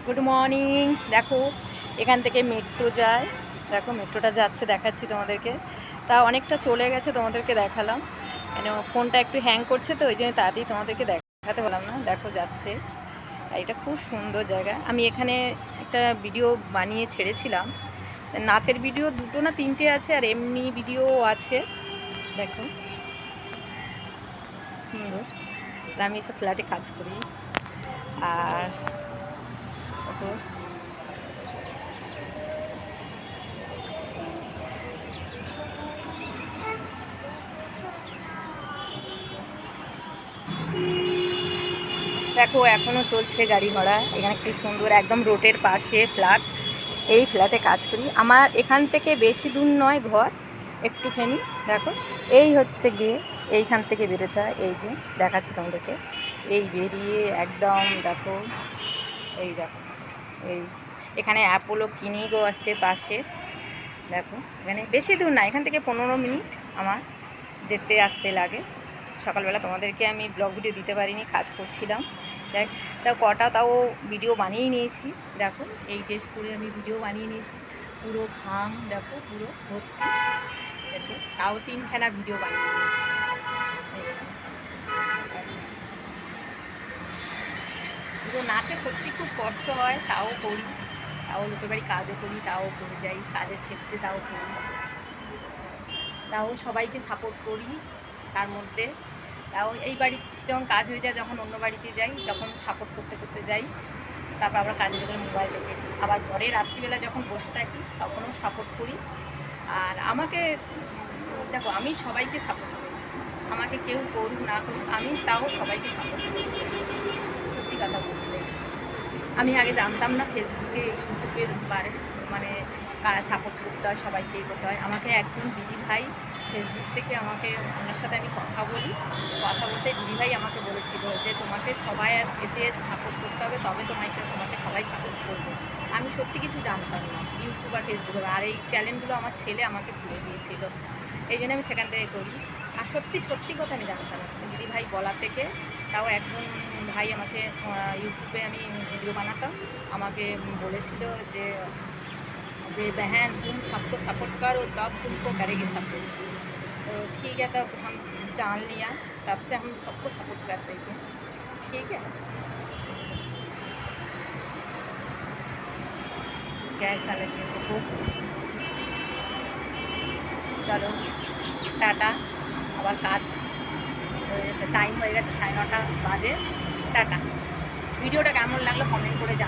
Good morning. দেখো এখান থেকে মেট্রো যায়, দেখো মেট্রোটা যাচ্ছে, দেখাচ্ছি তোমাদেরকে। তা অনেকটা চলে গেছে, তোমাদেরকে দেখালাম। কেন ফোনটা একটু হ্যাং করছে, তো ওই জন্য তাড়াতাড়ি তোমাদেরকে দেখাতে পারলাম না। দেখো যাচ্ছে, এটা খুব সুন্দর জায়গা। আমি এখানে একটা ভিডিও বানিয়ে ছেড়েছিলাম, নাচের ভিডিও দুটো না তিনটে আছে, আর এমনি ভিডিও আছে। দেখো সুন্দর। আর আমি এসব ফ্ল্যাটে কাজ করি। আর দেখো দেখো এখনও চলছে গাড়ি ঘোড়া। এখানে কি সুন্দর, একদম রোডের পাশে ফ্ল্যাট। এই ফ্ল্যাটে কাজ করি। আমার এখান থেকে বেশি দূর নয় ঘর, একটুখানি। দেখো এই হচ্ছে গিয়ে এইখান থেকে বেরোতে হয়, এই যে দেখাচ্ছি তোমাদেরকে। এই বেরিয়ে একদম দেখো, এই দেখো এই এখানে অ্যাপোলো ক্লিনিকও আসছে পাশে। দেখো এখানে বেশি দূর না, এখান থেকে 15 মিনিট আমার যেতে আসতে লাগে। সকালবেলা তোমাদেরকে আমি ব্লগ ভিডিও দিতে পারিনি, কাজ করছিলাম। দেখ তাও কটা তাও ভিডিও বানিয়ে নিয়েছি। দেখো এই ড্রেস পরে আমি ভিডিও বানিয়ে নিয়েছি, পুরো ঘাম দেখো পুরো ভর্তি। দেখো তাও 3খানা ভিডিও বানিয়ে নিয়েছি। পুরো নাচে সত্যি খুব কষ্ট হয়, তাও করি। তাও লোকের বাড়ি কাজও করি, তাও করে যাই কাজের ক্ষেত্রে, তাও করি। তাও সবাইকে সাপোর্ট করি। তার মধ্যে তাও এই বাড়ি যখন কাজ হয়ে যায়, যখন অন্য বাড়িতে যাই, তখন সাপোর্ট করতে করতে যাই। তারপর আবার কাজের ভিতরে মোবাইল রেখে আবার ঘরে রাত্রিবেলা যখন বসে থাকি, তখনও সাপোর্ট করি। আর আমাকে দেখো, আমি সবাইকে সাপোর্ট করি। আমাকে কেউ করুক না করুক, আমি তাও সবাইকে সাপোর্ট করি। সত্যি কথা বলতে, আমি আগে জানতাম না ফেসবুকে ইউটিউবের মানে কারা সাপোর্ট করতে হয়, সবাইকেই করতে হয়। আমাকে একজন দিদি ভাই ফেসবুক থেকে, আমাকে ওনার সাথে আমি কথা বলতে দিদি ভাই আমাকে বলেছিল যে তোমাকে সবাই এসে সাপোর্ট করতে হবে, তবে তোমাকে সবাই সাপোর্ট করবে। আমি সত্যি কিছু জানতাম না ইউটিউব আর ফেসবুকে, আর এই চ্যানেলগুলো আমার ছেলে আমাকে খুলে দিয়েছিল, এই জন্য আমি সেখান থেকে করি। আর সত্যি সত্যি কথা আমি জানতাম না, দিদি ভাই বলা থেকে। তাও একজন ভাই আমাকে ইউটিউবে আমি ভিডিও বানাতাম, আমাকে বলেছিল যে যে बहन तुम सबको सपोर्ट करो तब तुमको करेगी सपोर्ट। तो ठीक है, तब हम जान लिया, तब से हम सबको सपोर्ट करते थे। ठीक है, कैसा लगे तो चलो टाटा। আবার কাজ টাইম হয়ে গেছে, 9:30 বাজে। টাটা। ভিডিওটা কেমন লাগলো কমেন্ট করে জানাও।